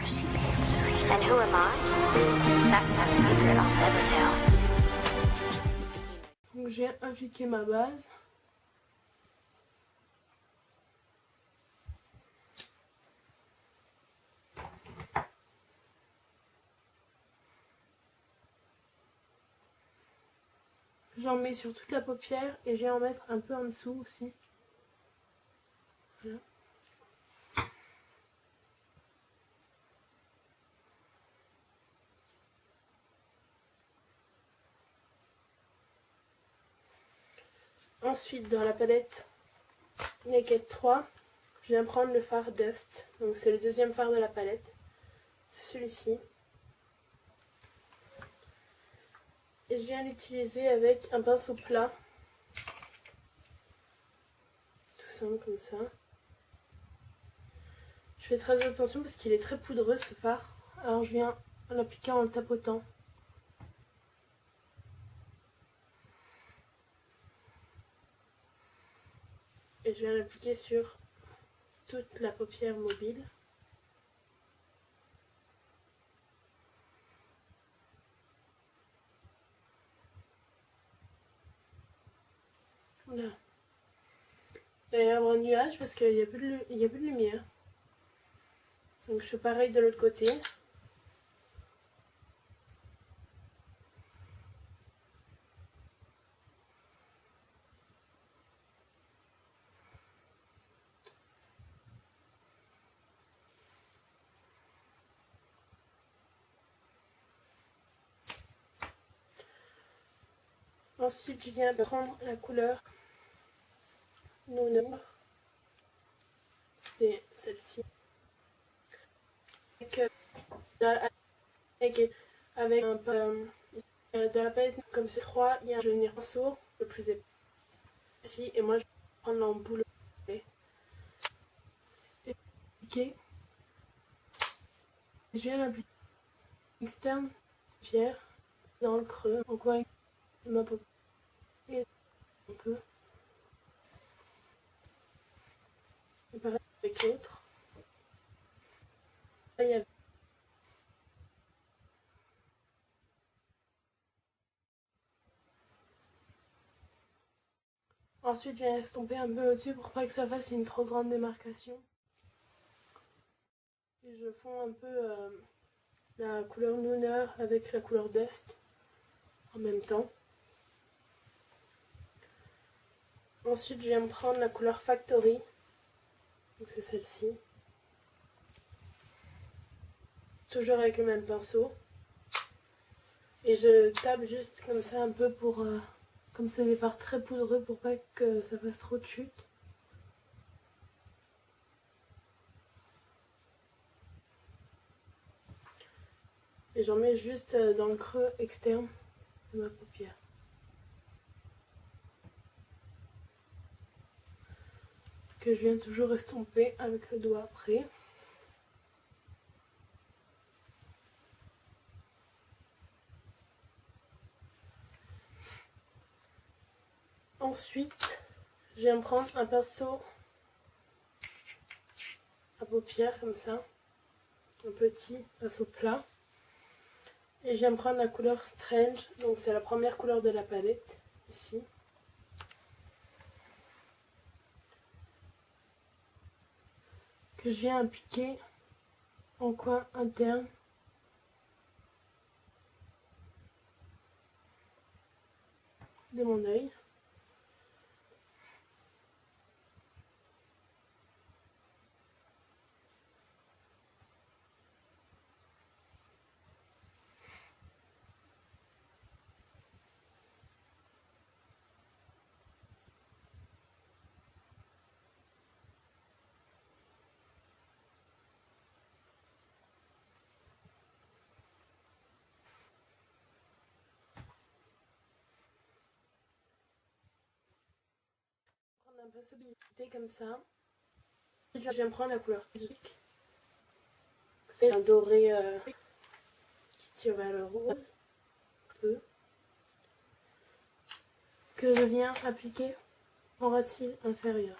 And who am I? That's not a secret I'll ever tell. Donc je viens appliquer ma base. J'en mets sur toute la paupière et je vais en mettre un peu en dessous aussi. Voilà. Ensuite, dans la palette Naked 3, je viens prendre le fard Dust. Donc c'est le deuxième fard de la palette. C'est celui-ci. Et je viens l'utiliser avec un pinceau plat. Tout simple comme ça. Je fais très attention parce qu'il est très poudreux ce fard. Alors je viens l'appliquer en le tapotant. Et je viens l'appliquer sur toute la paupière mobile. Voilà. Il va y avoir un nuage parce qu'il n'y a plus de lumière. Donc je fais pareil de l'autre côté. Ensuite, je viens prendre la couleur Nooner. C'est celle-ci. Avec un peu de la palette comme c'est 3, il y a un jaune pinceau le plus épais ici. Et moi, je vais prendre l'emboule et appliquer. Je viens l'appliquer externe, fière, dans le creux, en coin de ma paupière. Et un peu. Et pareil avec l'autre. Là, il y a ensuite, je viens estomper un peu au-dessus pour pas que ça fasse une trop grande démarcation. Et je fonds un peu la couleur Nooner avec la couleur Dust en même temps. Ensuite, je viens me prendre la couleur Factory. Donc c'est celle-ci. Toujours avec le même pinceau. Et je tape juste comme ça un peu pour... comme c'est des fards très poudreux pour pas que ça fasse trop de chute. Et j'en mets juste dans le creux externe de ma paupière. Que je viens toujours estomper avec le doigt après. Ensuite, je viens prendre un pinceau à paupières comme ça. Un petit pinceau plat. Et je viens me prendre la couleur Strange, donc c'est la première couleur de la palette, ici. Que je viens appliquer en coin interne. De mon œil. Un pinceau biseauté comme ça. Je viens prendre la couleur Zuc. C'est un doré qui tire vers le rose. Un peu. Que je viens appliquer en ras de cils inférieur.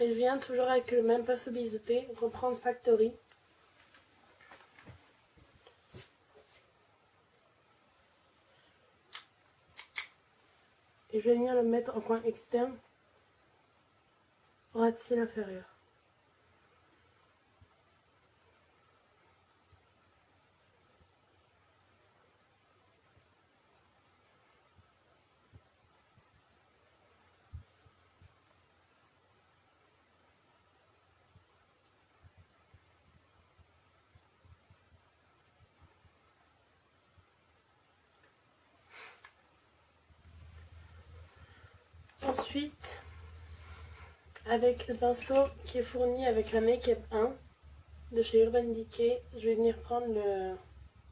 Et je viens toujours avec le même pinceau biseauté reprendre Factory. Et je vais venir le mettre en coin externe, ras de cils inférieur. Ensuite, avec le pinceau qui est fourni avec la Make-up 1 de chez Urban Decay, je vais venir prendre le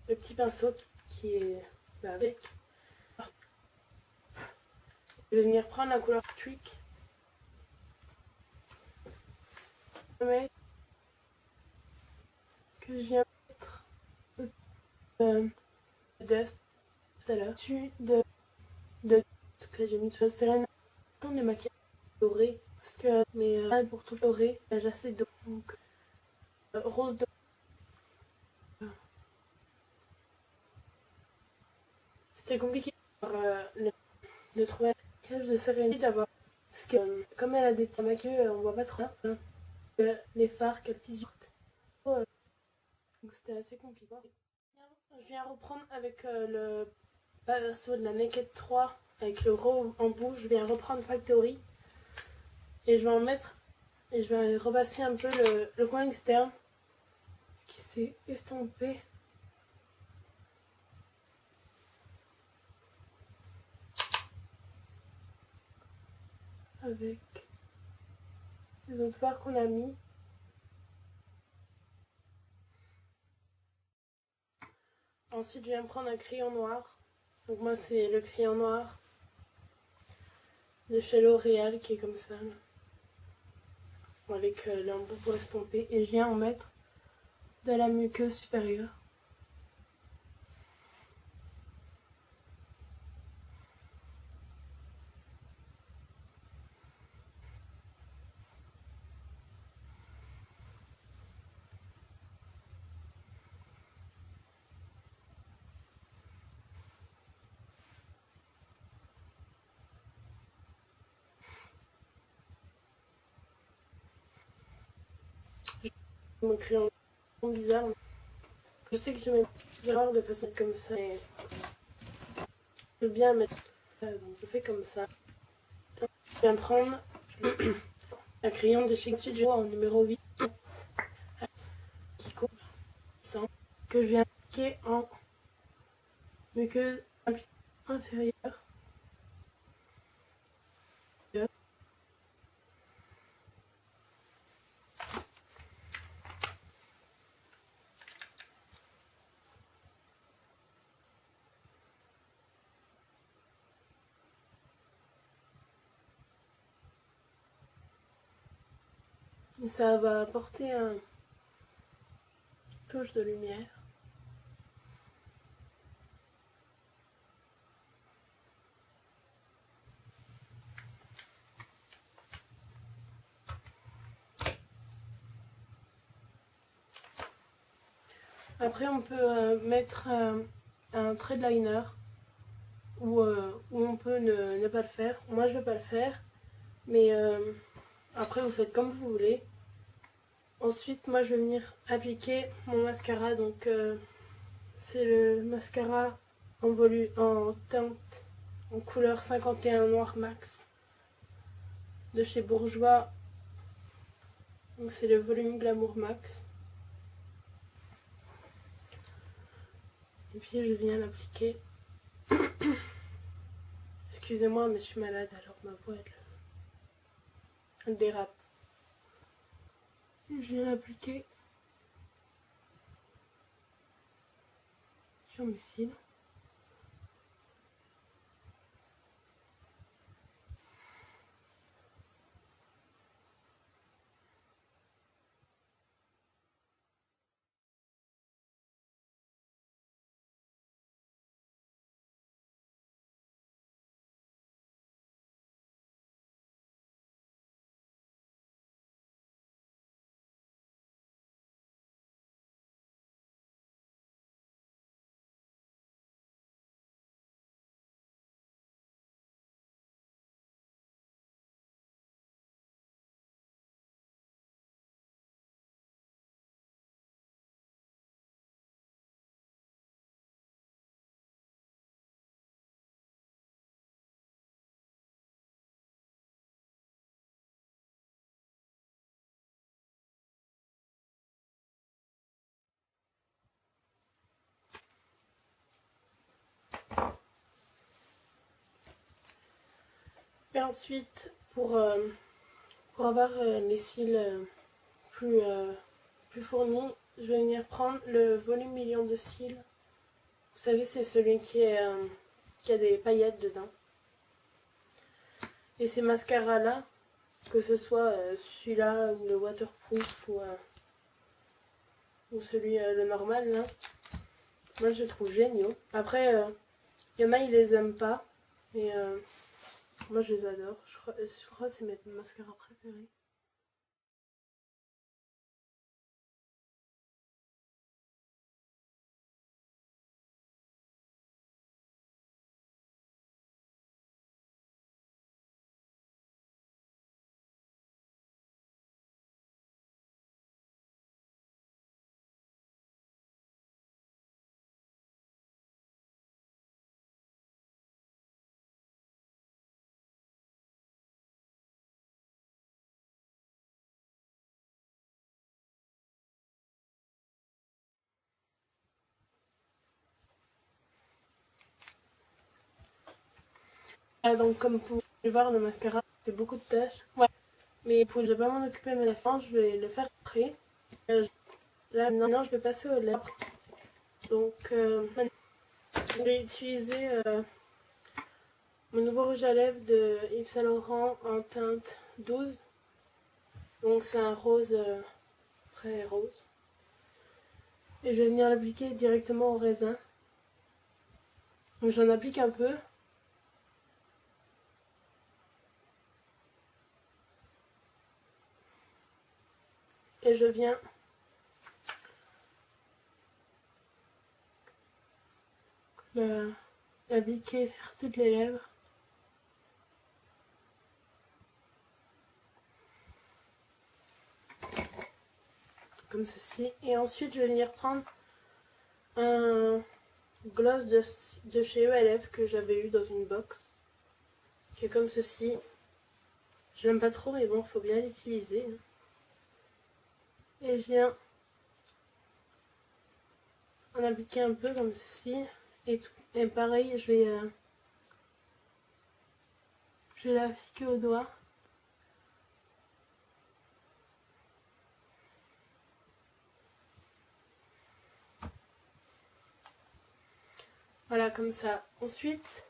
petit pinceau qui est avec. Je vais venir prendre la couleur Trick. Que je viens mettre Dust tout à l'heure. Dessus de que j'ai mis sur la sirène. Des maquillages dorés. Parce que mes pour tout doré, j'ai assez de donc, rose doré. C'était compliqué de trouver un maquillage de Sérénité d'avoir. Parce que comme elle a des petits maquillages, on voit pas trop bien. Les fards, quelques petits yeux. Donc c'était assez compliqué. Je viens reprendre avec le pinceau de la Naked 3 avec le gros embout. Je viens reprendre Factory et je vais en mettre et je vais repasser un peu le coin externe qui s'est estompé. Avec les autres fards qu'on a mis. Ensuite, je viens prendre un crayon noir. Donc moi, c'est le crayon noir de chez L'Oréal qui est comme ça. Avec l'embout pour estomper. Et je viens en mettre de la muqueuse supérieure. Mon crayon bizarre. Je sais que je mets l'erreur de façon comme ça. Mais je veux bien mettre. Donc je fais comme ça. Je viens prendre un crayon de chez Studio en numéro 8 qui coupe ça, que je viens appliquer en muqueuse inférieure. Et ça va apporter une touche de lumière. Après, on peut mettre un trait de liner ou on peut ne pas le faire. Moi, je ne vais pas le faire, mais après, vous faites comme vous voulez. Ensuite, moi, je vais venir appliquer mon mascara. Donc, c'est le mascara en teinte en couleur 51 noir max de chez Bourjois. Donc, c'est le volume Glamour Max. Et puis, je viens l'appliquer. Excusez-moi, mais je suis malade, alors ma voix, elle dérape. Je viens l'appliquer sur mes cils. Et ensuite, pour avoir les cils plus fournis, je vais venir prendre le volume million de cils. Vous savez, c'est celui qui a des paillettes dedans. Et ces mascaras-là, que ce soit celui-là, le waterproof ou celui le normal, là, moi je les trouve géniaux. Après, il y en a, ils les aiment pas. Mais moi je les adore. Je crois que c'est mes mascaras préférés. Ah, donc comme vous pouvez voir, le mascara fait beaucoup de tâches. Ouais. Mais pour ne pas m'en occuper à la fin, je vais le faire après. Là maintenant, je vais passer aux lèvres. Donc je vais utiliser mon nouveau rouge à lèvres de Yves Saint Laurent en teinte 12. Donc c'est un rose très rose. Et je vais venir l'appliquer directement au raisin. Donc j'en applique un peu. Et je viens l'appliquer sur toutes les lèvres. Comme ceci. Et ensuite je vais venir prendre un gloss de chez ELF que j'avais eu dans une box. Qui est comme ceci. Je l'aime pas trop mais bon, faut bien l'utiliser. Et je viens en appliquer un peu comme ceci. Et, tout. Et pareil, je vais l'appliquer au doigt. Voilà, comme ça. Ensuite,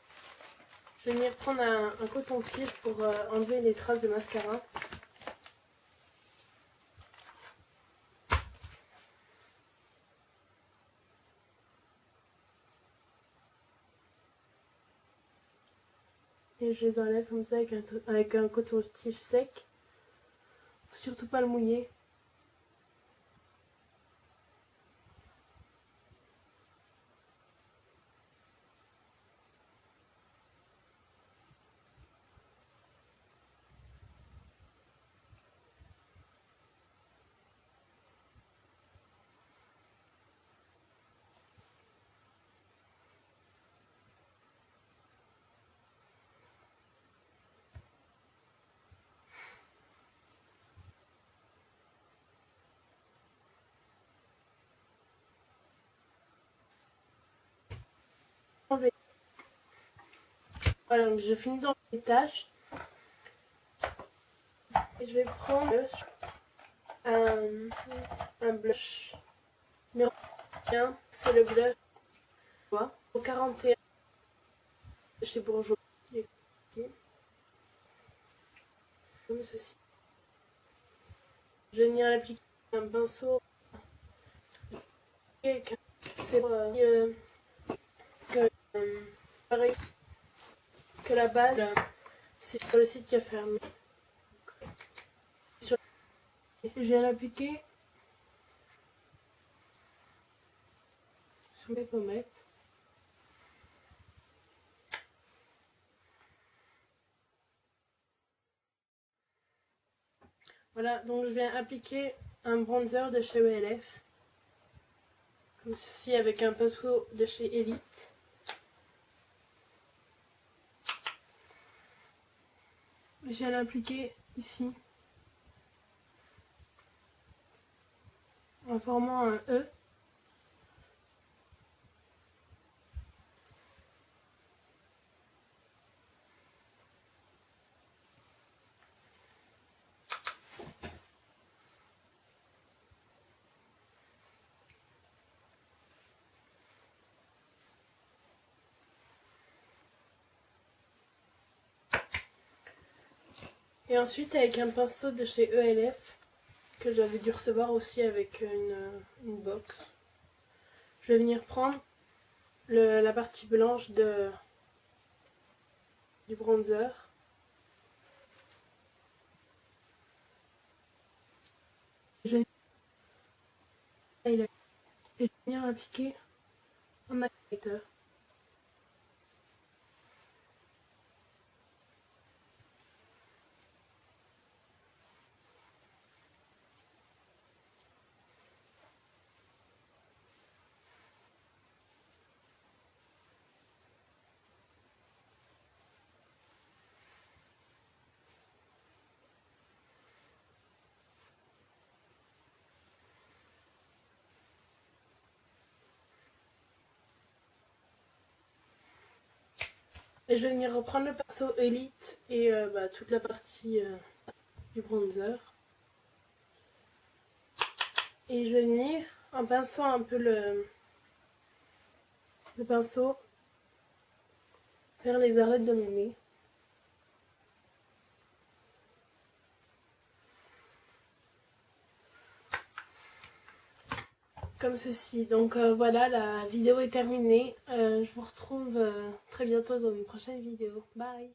je vais venir prendre un coton-tige pour enlever les traces de mascara. Et je les enlève comme ça avec un coton-tige sec. Faut surtout pas le mouiller. Voilà, donc je finis dans les tâches. Et je vais prendre un blush numéro 1. C'est le blush au 41 de chez Bourjois. Comme ceci. Je vais venir l'appliquer un pinceau. C'est pareil que la base. C'est sur le site qui a fermé. Je viens l'appliquer sur mes pommettes. Voilà, donc je viens appliquer un bronzer de chez ELF. Comme ceci, avec un pinceau de chez Elite. Je viens l'appliquer ici. En formant un E. Et ensuite avec un pinceau de chez ELF que j'avais dû recevoir aussi avec une box. Je vais venir prendre la partie blanche du bronzer. Je vais venir appliquer un highlighter. Et je vais venir reprendre le pinceau Elite et toute la partie du bronzer. Et je vais venir en pinçant un peu le pinceau vers les arêtes de mon nez. Comme ceci. Donc voilà, la vidéo est terminée. Je vous retrouve très bientôt dans une prochaine vidéo. Bye!